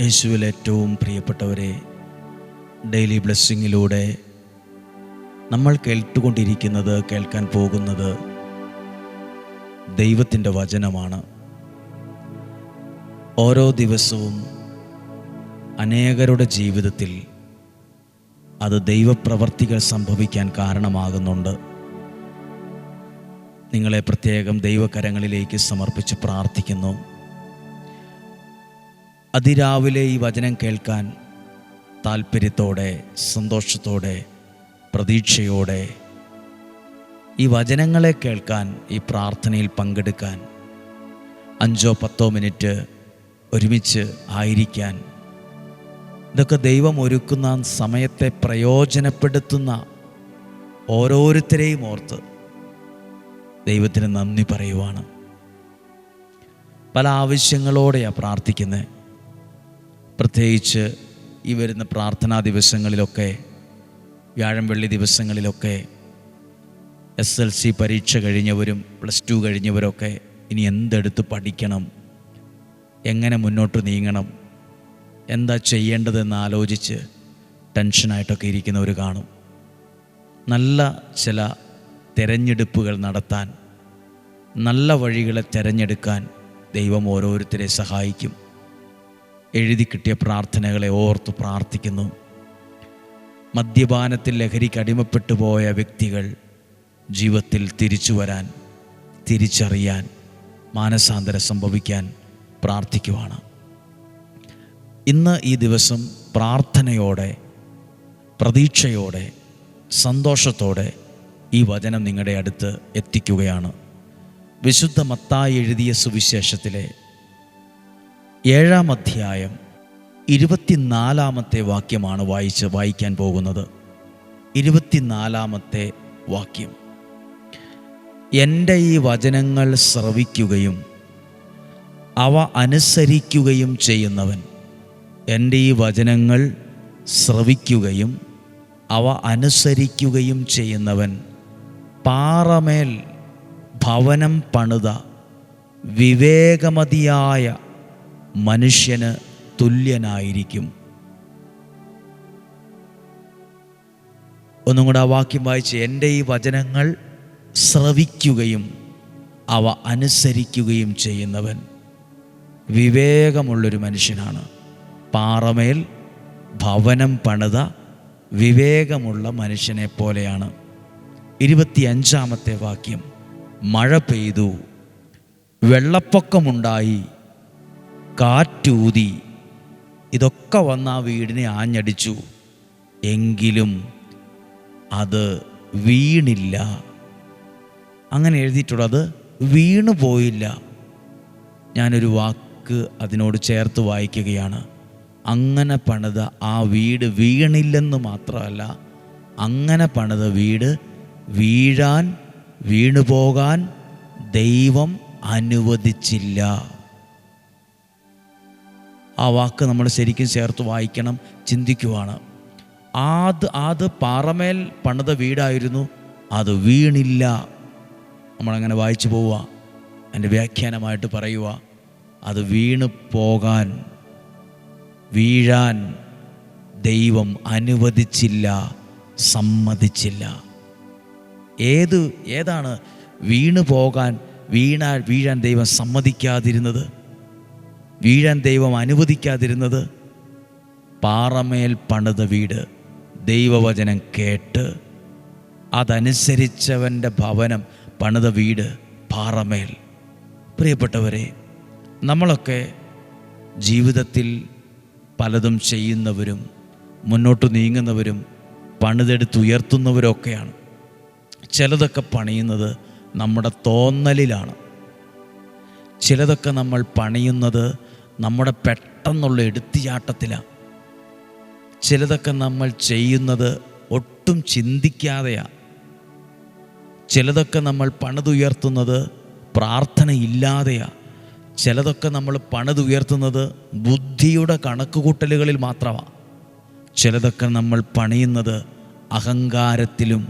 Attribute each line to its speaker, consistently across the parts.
Speaker 1: യേശുവിൽ ഏറ്റവും പ്രിയപ്പെട്ടവരെ, ഡെയിലി ബ്ലെസ്സിങ്ങിലൂടെ നമ്മൾ കേൾക്കാൻ പോകുന്നത് ദൈവത്തിൻ്റെ വചനമാണ്. ഓരോ ദിവസവും അനേകരുടെ ജീവിതത്തിൽ അത് ദൈവപ്രവർത്തികൾ സംഭവിക്കാൻ കാരണമാകുന്നുണ്ട്. നിങ്ങളെ പ്രത്യേകം ദൈവകരങ്ങളിലേക്ക് സമർപ്പിച്ച് പ്രാർത്ഥിക്കുന്നു. അതിരാവിലെ ഈ വചനം കേൾക്കാൻ താല്പര്യത്തോടെ, സന്തോഷത്തോടെ, പ്രതീക്ഷയോടെ ഈ വചനങ്ങളെ കേൾക്കാൻ, ഈ പ്രാർത്ഥനയിൽ പങ്കെടുക്കാൻ 5-10 മിനിറ്റ് ഒരുമിച്ച് ആയിരിക്കാൻ, ഇതൊക്കെ ദൈവം ഒരുക്കുന്ന സമയത്തെ പ്രയോജനപ്പെടുത്തുന്ന ഓരോരുത്തരെയും ഓർത്ത് ദൈവത്തിന് നന്ദി പറയുവാണ്. പല ആവശ്യങ്ങളോടെയാണ് പ്രാർത്ഥിക്കുന്നത്. പ്രത്യേകിച്ച് ഈ വരുന്ന പ്രാർത്ഥനാ ദിവസങ്ങളിലൊക്കെ, വ്യാഴം വെള്ളി ദിവസങ്ങളിലൊക്കെ SLC പരീക്ഷ കഴിഞ്ഞവരും +2 കഴിഞ്ഞവരൊക്കെ ഇനി എന്തെടുത്ത് പഠിക്കണം, എങ്ങനെ മുന്നോട്ട് നീങ്ങണം, എന്താ ചെയ്യേണ്ടതെന്ന് ആലോചിച്ച് ടെൻഷനായിട്ടൊക്കെ ഇരിക്കുന്നവർ കാണും. നല്ല ചില തിരഞ്ഞെടുപ്പുകൾ നടത്താൻ, നല്ല വഴികളെ തിരഞ്ഞെടുക്കാൻ ദൈവം ഓരോരുത്തരെ സഹായിക്കും. എഴുതി കിട്ടിയ പ്രാർത്ഥനകളെ ഓർത്ത് പ്രാർത്ഥിക്കുന്നു. മദ്യപാനത്തിൽ ലഹരിക്ക് അടിമപ്പെട്ടു പോയ വ്യക്തികൾ ജീവിതത്തിൽ തിരിച്ചു വരാൻ, തിരിച്ചറിയാൻ, മാനസാന്തരം സംഭവിക്കാൻ പ്രാർത്ഥിക്കുവാണ്. ഇന്ന് ഈ ദിവസം പ്രാർത്ഥനയോടെ, പ്രതീക്ഷയോടെ, സന്തോഷത്തോടെ ഈ വചനം നിങ്ങളുടെ അടുത്ത് എത്തിക്കുകയാണ്. വിശുദ്ധ മത്തായി എഴുതിയ സുവിശേഷത്തിലെ 7-ാം അധ്യായം 24-ാമത്തെ വാക്യമാണ് വായിക്കാൻ പോകുന്നത്. 24-ാമത്തെ വാക്യം: എൻ്റെ ഈ വചനങ്ങൾ ശ്രവിക്കുകയും അവ അനുസരിക്കുകയും ചെയ്യുന്നവൻ, എൻ്റെ ഈ വചനങ്ങൾ ശ്രവിക്കുകയും അവ അനുസരിക്കുകയും ചെയ്യുന്നവൻ പാറമേൽ ഭവനം പണിത വിവേകമതിയായ മനുഷ്യന് തുല്യനായിരിക്കും. ഒന്നും കൂടെ ആ വാക്യം വായിച്ച്: എൻ്റെ ഈ വചനങ്ങൾ ശ്രവിക്കുകയും അവ അനുസരിക്കുകയും ചെയ്യുന്നവൻ വിവേകമുള്ളൊരു മനുഷ്യനാണ്. പാറമേൽ ഭവനം പണിത വിവേകമുള്ള മനുഷ്യനെ പോലെയാണ്. 25-ാമത്തെ വാക്യം: മഴ പെയ്തു, വെള്ളപ്പൊക്കമുണ്ടായി, കാറ്റൂതി, ഇതൊക്കെ വന്ന് ആ വീടിനെ ആഞ്ഞടിച്ചു, എങ്കിലും അത് വീണില്ല. അങ്ങനെ എഴുതിയിട്ടുള്ളത് വീണു പോയില്ല. ഞാനൊരു വാക്ക് അതിനോട് ചേർത്ത് വായിക്കുകയാണ്. അങ്ങനെ പണിത ആ വീട് വീണില്ലെന്ന് മാത്രമല്ല, അങ്ങനെ പണിത വീട് വീണുപോകാൻ ദൈവം അനുവദിച്ചില്ല. ആ വാക്ക് നമ്മൾ ശരിക്കും ചേർത്ത് വായിക്കണം, ചിന്തിക്കുവാണ്. അത് പാറമേൽ പണിത വീടായിരുന്നു, അത് വീണില്ല. നമ്മളങ്ങനെ വായിച്ചു പോവുക. എൻ്റെ വ്യാഖ്യാനമായിട്ട് പറയുക, അത് വീഴാൻ ദൈവം അനുവദിച്ചില്ല, സമ്മതിച്ചില്ല. ഏതാണ് വീഴാൻ ദൈവം സമ്മതിക്കാതിരുന്നത്, വീഴാൻ ദൈവം അനുവദിക്കാതിരുന്നത്? പാറമേൽ പണിത വീട്, ദൈവവചനം കേട്ട് അതനുസരിച്ചവൻ്റെ ഭവനം പണിത വീട് പാറമേൽ. പ്രിയപ്പെട്ടവരെ, നമ്മളൊക്കെ ജീവിതത്തിൽ പലതും ചെയ്യുന്നവരും മുന്നോട്ട് നീങ്ങുന്നവരും പണിതെടുത്തുയർത്തുന്നവരൊക്കെയാണ്. ചിലതൊക്കെ പണിയുന്നത് നമ്മുടെ തോന്നലിലാണ്. ചിലതൊക്കെ നമ്മൾ പണിയുന്നത് നമ്മുടെ പെട്ടെന്നുള്ള എടുത്തിയാട്ടത്തിലാണ്. ചിലതൊക്കെ നമ്മൾ ചെയ്യുന്നത് ഒട്ടും ചിന്തിക്കാതെയാണ്. ചിലതൊക്കെ നമ്മൾ പണിതുയർത്തുന്നത് പ്രാർത്ഥനയില്ലാതെയാണ്. ചിലതൊക്കെ നമ്മൾ പണിതുയർത്തുന്നത് ബുദ്ധിയുടെ കണക്കുകൂട്ടലുകളിൽ മാത്രമാണ്. ചിലതൊക്കെ നമ്മൾ പണിയുന്നത് അഹങ്കാരത്തിലും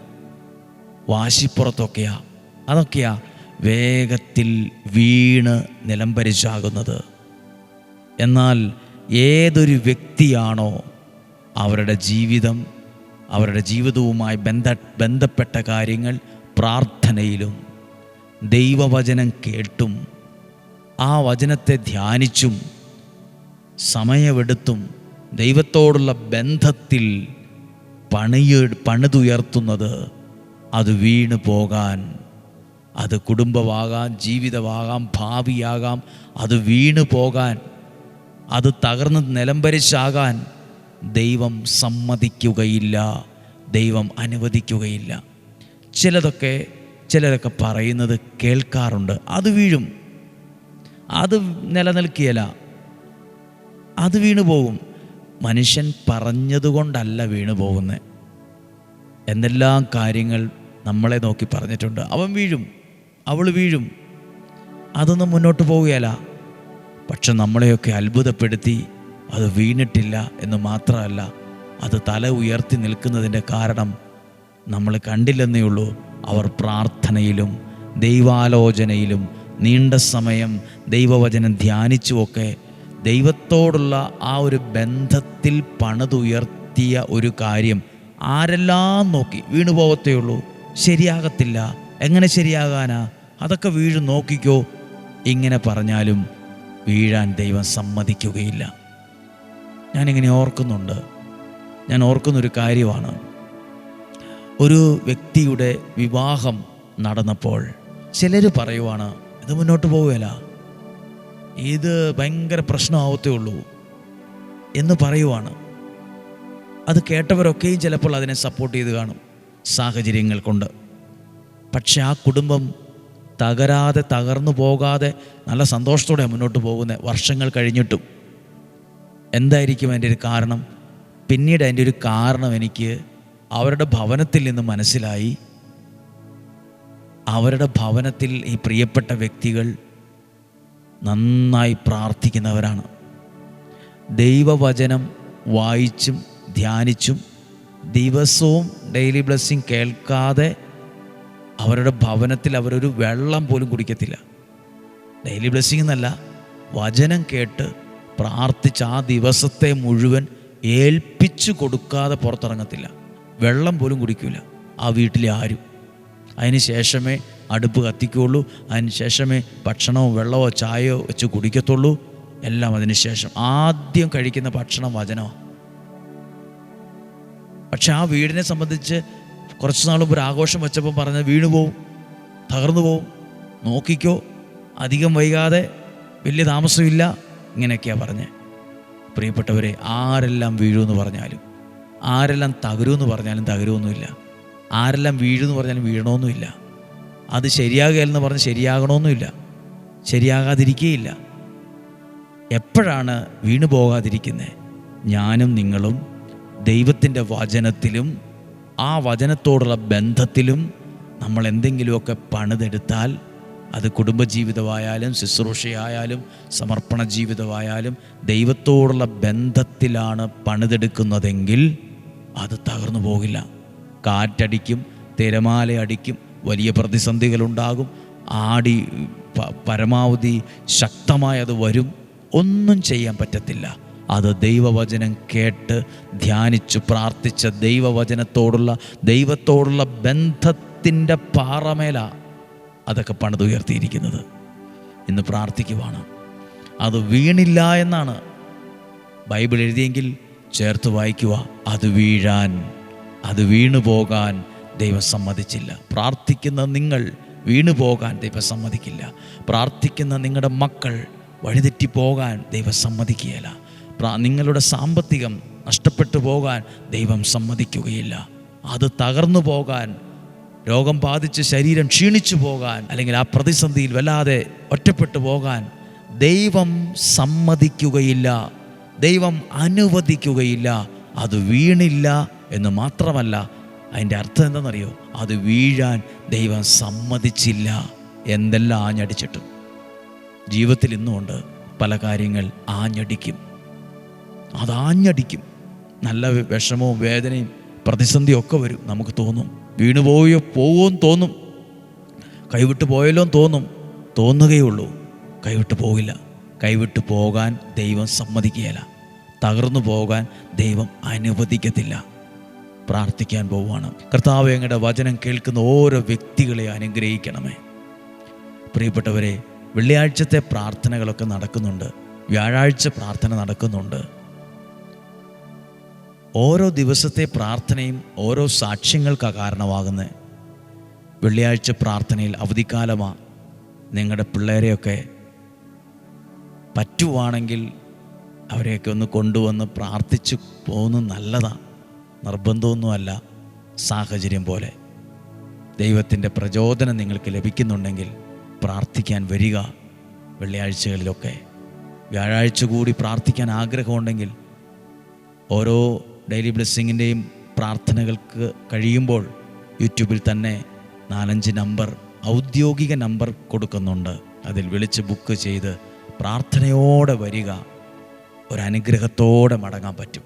Speaker 1: വാശിപ്പുറത്തൊക്കെയാണ്. അതൊക്കെയാണ് വേഗത്തിൽ വീണ് നിലംപരിശാകുന്നത്. എന്നാൽ ഏതൊരു വ്യക്തിയാണോ അവരുടെ ജീവിതവുമായി ബന്ധപ്പെട്ട കാര്യങ്ങൾ പ്രാർത്ഥനയിലും ദൈവവചനം കേട്ടും ആ വചനത്തെ ധ്യാനിച്ചും സമയമെടുത്തും ദൈവത്തോടുള്ള ബന്ധത്തിൽ പണിതുയർത്തുന്നത്, അത് വീണു പോകാൻ, അത് കുടുംബമാകാം, ജീവിതമാകാം, ഭാവിയാകാം, അത് വീണു പോകാൻ, അത് തകർന്ന് നിലംപരിശാകാൻ ദൈവം സമ്മതിക്കുകയില്ല, ദൈവം അനുവദിക്കുകയില്ല. ചിലരൊക്കെ പറയുന്നത് കേൾക്കാറുണ്ട്, അത് വീഴും, അത് നിലനിൽക്കുകയില്ല, അത് വീണു പോകും. മനുഷ്യൻ പറഞ്ഞതുകൊണ്ടല്ല വീണു പോകുന്നത്. എന്തെല്ലാം കാര്യങ്ങൾ നമ്മളെ നോക്കി പറഞ്ഞിട്ടുണ്ട്. അവൻ വീഴും, അവൾ വീഴും, അതൊന്നും മുന്നോട്ട് പോവുകയില്ല. പക്ഷെ നമ്മളെയൊക്കെ അത്ഭുതപ്പെടുത്തി അത് വീണിട്ടില്ല എന്ന് മാത്രമല്ല, അത് തല ഉയർത്തി നിൽക്കുന്നതിൻ്റെ കാരണം നമ്മൾ കണ്ടില്ലെന്നേ ഉള്ളൂ. അവർ പ്രാർത്ഥനയിലും ദൈവാലോചനയിലും നീണ്ട സമയം ദൈവവചനം ധ്യാനിച്ചുമൊക്കെ ദൈവത്തോടുള്ള ആ ഒരു ബന്ധത്തിൽ പണിതുയർത്തിയ ഒരു കാര്യം ആരെല്ലാം നോക്കി വീണുപോകത്തേ ഉള്ളൂ. ശരിയാകത്തില്ല, എങ്ങനെ ശരിയാകാനാ, അതൊക്കെ വീഴും, നോക്കിക്കോ, ഇങ്ങനെ പറഞ്ഞാലും വീഴാൻ ദൈവം സമ്മതിക്കുകയില്ല. ഞാനിങ്ങനെ ഓർക്കുന്നൊരു കാര്യമാണ്. ഒരു വ്യക്തിയുടെ വിവാഹം നടന്നപ്പോൾ ചിലർ പറയുവാണ്, ഇത് മുന്നോട്ട് പോവുകയില്ല, ഇത് ഭയങ്കര പ്രശ്നമാവത്തേ ഉള്ളൂ എന്ന് പറയുവാണ്. അത് കേട്ടവരൊക്കെയും ചിലപ്പോൾ അതിനെ സപ്പോർട്ട് ചെയ്ത് കാണും സാഹചര്യങ്ങൾ കൊണ്ട്. പക്ഷെ ആ കുടുംബം തകർന്നു പോകാതെ നല്ല സന്തോഷത്തോടെ മുന്നോട്ട് പോകുന്ന വർഷങ്ങൾ കഴിഞ്ഞിട്ടും. എന്തായിരിക്കും അതിൻ്റെ ഒരു കാരണം? പിന്നീട് അതിൻ്റെ ഒരു കാരണം എനിക്ക് അവരുടെ ഭവനത്തിൽ നിന്ന് മനസ്സിലായി. അവരുടെ ഭവനത്തിൽ ഈ പ്രിയപ്പെട്ട വ്യക്തികൾ നന്നായി പ്രാർത്ഥിക്കുന്നവരാണ്. ദൈവവചനം വായിച്ചും ധ്യാനിച്ചും ദിവസവും ഡെയിലി ബ്ലെസ്സിങ് കേൾക്കാതെ അവരുടെ ഭവനത്തിൽ അവരൊരു വെള്ളം പോലും കുടിക്കത്തില്ല. ഡെയിലി ബ്ലെസ്സിങ് എന്നല്ല, വചനം കേട്ട് പ്രാർത്ഥിച്ച് ആ ദിവസത്തെ മുഴുവൻ ഏൽപ്പിച്ചു കൊടുക്കാതെ പുറത്തിറങ്ങത്തില്ല. വെള്ളം പോലും കുടിക്കില്ല ആ വീട്ടിലെ ആരും. അതിന് ശേഷമേ അടുപ്പ് കത്തിക്കുകയുള്ളൂ, അതിന് ശേഷമേ ഭക്ഷണമോ വെള്ളമോ ചായയോ വെച്ച് കുടിക്കത്തുള്ളൂ. എല്ലാം അതിന് ശേഷം. ആദ്യം കഴിക്കുന്ന ഭക്ഷണം വചനമാണ്. പക്ഷെ ആ വീടിനെ സംബന്ധിച്ച് കുറച്ച് നാൾ മുമ്പ് ഒരു ആഘോഷം വെച്ചപ്പോൾ പറഞ്ഞത് വീണു പോവും, തകർന്നു പോവും, നോക്കിക്കോ, അധികം വൈകാതെ, വലിയ താമസമില്ല, ഇങ്ങനെയൊക്കെയാണ് പറഞ്ഞത്. പ്രിയപ്പെട്ടവരെ, ആരെല്ലാം വീഴുമെന്ന് പറഞ്ഞാലും, ആരെല്ലാം തകരുമെന്ന് പറഞ്ഞാലും തകരുമൊന്നുമില്ല. ആരെല്ലാം വീഴുമെന്ന് പറഞ്ഞാലും വീഴണമെന്നുമില്ല. അത് ശരിയാകുകയെന്ന് പറഞ്ഞ് ശരിയാകണമെന്നുമില്ല, ശരിയാകാതിരിക്കുകയില്ല. എപ്പോഴാണ് വീണു പോകാതിരിക്കുന്നത്? ഞാനും നിങ്ങളും ദൈവത്തിൻ്റെ വചനത്തിലും ആ വചനത്തോടുള്ള ബന്ധത്തിലും നമ്മൾ എന്തെങ്കിലുമൊക്കെ പണിതെടുത്താൽ, അത് കുടുംബജീവിതമായാലും ശുശ്രൂഷയായാലും സമർപ്പണ ജീവിതമായാലും ദൈവത്തോടുള്ള ബന്ധത്തിലാണ് പണിതെടുക്കുന്നതെങ്കിൽ അത് തകർന്നു പോകില്ല. കാറ്റടിക്കും, തിരമാല അടിക്കും, വലിയ പ്രതിസന്ധികളുണ്ടാകും, പരമാവധി ശക്തമായി അത് വരും, ഒന്നും ചെയ്യാൻ പറ്റത്തില്ല. അത് ദൈവവചനം കേട്ട് ധ്യാനിച്ചു പ്രാർത്ഥിച്ച ദൈവത്തോടുള്ള ബന്ധത്തിൻ്റെ പാറമേല അതൊക്കെ പണിതുയർത്തിയിരിക്കുന്നത്. ഇന്ന് പ്രാർത്ഥിക്കുവാണ്. അത് വീണില്ല എന്നാണ് ബൈബിൾ എഴുതിയെങ്കിൽ ചേർത്ത് വായിക്കുക. അത് വീണു പോകാൻ ദൈവം സമ്മതിച്ചില്ല. പ്രാർത്ഥിക്കുന്ന നിങ്ങൾ വീണു പോകാൻ ദൈവം സമ്മതിക്കില്ല. പ്രാർത്ഥിക്കുന്ന നിങ്ങളുടെ മക്കൾ വഴിതെറ്റിപ്പോകാൻ ദൈവം സമ്മതിക്കുകയില്ല. നിങ്ങളുടെ സാമ്പത്തികം നഷ്ടപ്പെട്ടു പോകാൻ ദൈവം സമ്മതിക്കുകയില്ല. അത് തകർന്നു പോകാൻ, രോഗം ബാധിച്ച് ശരീരം ക്ഷീണിച്ചു പോകാൻ, അല്ലെങ്കിൽ ആ പ്രതിസന്ധിയിൽ വല്ലാതെ ഒറ്റപ്പെട്ടു പോകാൻ ദൈവം സമ്മതിക്കുകയില്ല, ദൈവം അനുവദിക്കുകയില്ല. അത് വീണില്ല എന്ന് മാത്രമല്ല, അതിൻ്റെ അർത്ഥം എന്താണെന്നറിയോ? അത് വീഴാൻ ദൈവം സമ്മതിച്ചില്ല. എന്തെല്ലാം ആഞ്ഞടിച്ചിട്ടും ജീവിതത്തിൽ ഇന്നുകൊണ്ട് പല കാര്യങ്ങൾ ആഞ്ഞടിക്കും. അതാഞ്ഞടിക്കും. നല്ല വിഷമവും വേദനയും പ്രതിസന്ധിയും ഒക്കെ വരും. നമുക്ക് തോന്നും പോകുമെന്ന് തോന്നും, കൈവിട്ട് പോയല്ലോ എന്ന് തോന്നുകയുള്ളൂ. കൈവിട്ട് പോകില്ല. കൈവിട്ട് പോകാൻ ദൈവം സമ്മതിക്കുകയില്ല. തകർന്നു പോകാൻ ദൈവം അനുവദിക്കത്തില്ല. പ്രാർത്ഥിക്കാൻ പോവുകയാണ്. കർത്താവേ, അങ്ങയുടെ വചനം കേൾക്കുന്ന ഓരോ വ്യക്തികളെ അനുഗ്രഹിക്കണമേ. പ്രിയപ്പെട്ടവരെ, വെള്ളിയാഴ്ചത്തെ പ്രാർത്ഥനകളൊക്കെ നടക്കുന്നുണ്ട്, വ്യാഴാഴ്ച പ്രാർത്ഥന നടക്കുന്നുണ്ട്. ഓരോ ദിവസത്തെ പ്രാർത്ഥനയും ഓരോ സാക്ഷ്യങ്ങൾക്കാണ് കാരണമാകുന്നത്. വെള്ളിയാഴ്ച പ്രാർത്ഥനയിൽ അവധിക്കാലമാണ്. നിങ്ങളുടെ പിള്ളേരെയൊക്കെ പറ്റുവാണെങ്കിൽ അവരെയൊക്കെ ഒന്ന് കൊണ്ടുവന്ന് പ്രാർത്ഥിച്ചു പോകുന്നത് നല്ലതാണ്. നിർബന്ധമൊന്നുമല്ല, സാഹചര്യം പോലെ. ദൈവത്തിൻ്റെ പ്രചോദനം നിങ്ങൾക്ക് ലഭിക്കുന്നുണ്ടെങ്കിൽ പ്രാർത്ഥിക്കാൻ വരിക. വെള്ളിയാഴ്ചകളിലൊക്കെ, വ്യാഴാഴ്ച കൂടി പ്രാർത്ഥിക്കാൻ ആഗ്രഹമുണ്ടെങ്കിൽ ഓരോ ഡെയിലി ബ്ലെസ്സിങ്ങിൻ്റെയും പ്രാർത്ഥനകൾക്ക് കഴിയുമ്പോൾ യൂട്യൂബിൽ തന്നെ 4-5 നമ്പർ, ഔദ്യോഗിക നമ്പർ കൊടുക്കുന്നുണ്ട്. അതിൽ വിളിച്ച് ബുക്ക് ചെയ്ത് പ്രാർത്ഥനയോടെ വരിക. ഒരനുഗ്രഹത്തോടെ മടങ്ങാൻ പറ്റും.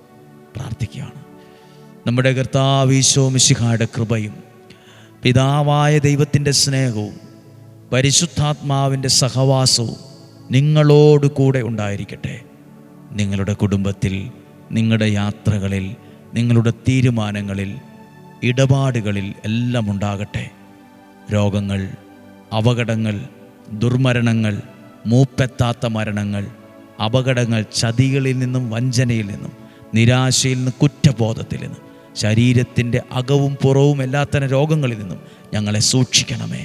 Speaker 1: പ്രാർത്ഥിക്കുകയാണ്. നമ്മുടെ കർത്താവ് ഈശോ മിശിഹായുടെ കൃപയും പിതാവായ ദൈവത്തിൻ്റെ സ്നേഹവും പരിശുദ്ധാത്മാവിൻ്റെ സഹവാസവും നിങ്ങളോട് കൂടെ ഉണ്ടായിരിക്കട്ടെ. നിങ്ങളുടെ കുടുംബത്തിൽ, നിങ്ങളുടെ യാത്രകളിൽ, നിങ്ങളുടെ തീരുമാനങ്ങളിൽ, ഇടപാടുകളിൽ എല്ലാം ഉണ്ടാകട്ടെ. രോഗങ്ങൾ, അപകടങ്ങൾ, ദുർമരണങ്ങൾ, മൂപ്പെത്താത്ത മരണങ്ങൾ, അപകടങ്ങൾ, ചതികളിൽ നിന്നും, വഞ്ചനയിൽ നിന്നും, നിരാശയിൽ നിന്നും, കുറ്റബോധത്തിൽ നിന്നും, ശരീരത്തിൻ്റെ അകവും പുറവും എല്ലാത്തരം രോഗങ്ങളിൽ നിന്നും ഞങ്ങളെ സൂക്ഷിക്കണമേ,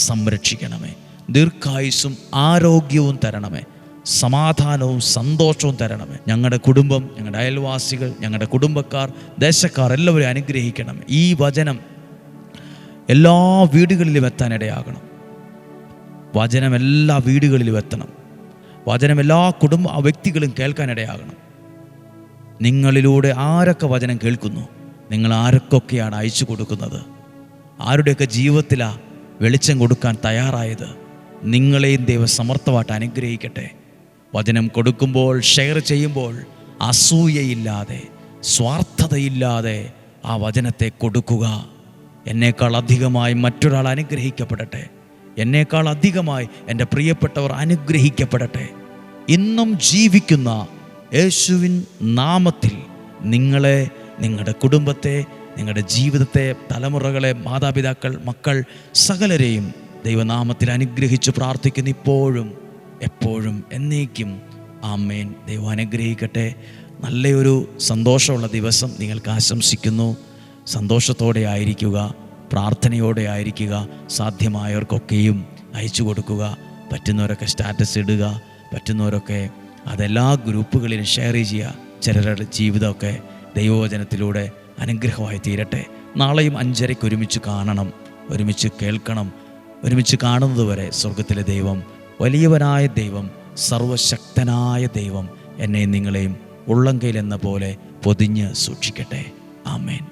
Speaker 1: സംരക്ഷിക്കണമേ. ദീർഘായുസ്സും ആരോഗ്യവും തരണമേ, സമാധാനവും സന്തോഷവും തരണമേ. ഞങ്ങളുടെ കുടുംബം, ഞങ്ങളുടെ അയൽവാസികൾ, ഞങ്ങളുടെ കുടുംബക്കാർ, ദേശക്കാർ എല്ലാവരും അനുഗ്രഹിക്കണമേ. ഈ വചനം എല്ലാ വീടുകളിലും എത്താനിടയാകണം. വചനം എല്ലാ വീടുകളിലും എത്തണം. വചനം എല്ലാ വ്യക്തികളും കേൾക്കാനിടയാകണം. നിങ്ങളിലൂടെ ആരൊക്കെ വചനം കേൾക്കുന്നു, നിങ്ങൾ ആരൊക്കെയാണ് അയച്ചു കൊടുക്കുന്നത്, ആരുടെയൊക്കെ ജീവിതത്തിലാണ് വെളിച്ചം കൊടുക്കാൻ തയ്യാറായത്, നിങ്ങളെയും ദൈവം സമർത്ഥമായിട്ട് അനുഗ്രഹിക്കട്ടെ. വചനം കൊടുക്കുമ്പോൾ, ഷെയർ ചെയ്യുമ്പോൾ അസൂയയില്ലാതെ, സ്വാർത്ഥതയില്ലാതെ ആ വചനത്തെ കൊടുക്കുക. എന്നേക്കാൾ അധികമായി മറ്റൊരാൾ അനുഗ്രഹിക്കപ്പെടട്ടെ. എന്നേക്കാൾ അധികമായി എൻ്റെ പ്രിയപ്പെട്ടവർ അനുഗ്രഹിക്കപ്പെടട്ടെ. ഇന്നും ജീവിക്കുന്ന യേശുവിൻ നാമത്തിൽ നിങ്ങളെ, നിങ്ങളുടെ കുടുംബത്തെ, നിങ്ങളുടെ ജീവിതത്തെ, തലമുറകളെ, മാതാപിതാക്കൾ, മക്കൾ സകലരെയും ദൈവനാമത്തിൽ അനുഗ്രഹിച്ച് പ്രാർത്ഥിക്കുന്നു, ഇപ്പോഴും എപ്പോഴും എന്നേക്കും. ആമേൻ. ദൈവം അനുഗ്രഹിക്കട്ടെ. നല്ലൊരു സന്തോഷമുള്ള ദിവസം നിങ്ങൾക്ക് ആശംസിക്കുന്നു. സന്തോഷത്തോടെ ആയിരിക്കുക, പ്രാർത്ഥനയോടെ ആയിരിക്കുക. സാധ്യമായവർക്കൊക്കെയും അയച്ചു കൊടുക്കുക. പറ്റുന്നവരൊക്കെ സ്റ്റാറ്റസ് ഇടുക, പറ്റുന്നവരൊക്കെ അതെല്ലാ ഗ്രൂപ്പുകളിലും ഷെയർ ചെയ്യുക. ചിലരുടെ ജീവിതമൊക്കെ ദൈവവചനത്തിലൂടെ അനുഗ്രഹമായി തീരട്ടെ. നാളെയും 5:30 ഒരുമിച്ച് കാണണം, ഒരുമിച്ച് കേൾക്കണം. ഒരുമിച്ച് കാണുന്നത് വരെ സ്വർഗത്തിലെ ദൈവം, വലിയവനായ ദൈവം, സർവശക്തനായ ദൈവം എന്നെയും നിങ്ങളെയും ഉള്ളംകൈയിൽ എന്ന പോലെ പൊതിഞ്ഞ് സൂക്ഷിക്കട്ടെ. ആമേൻ.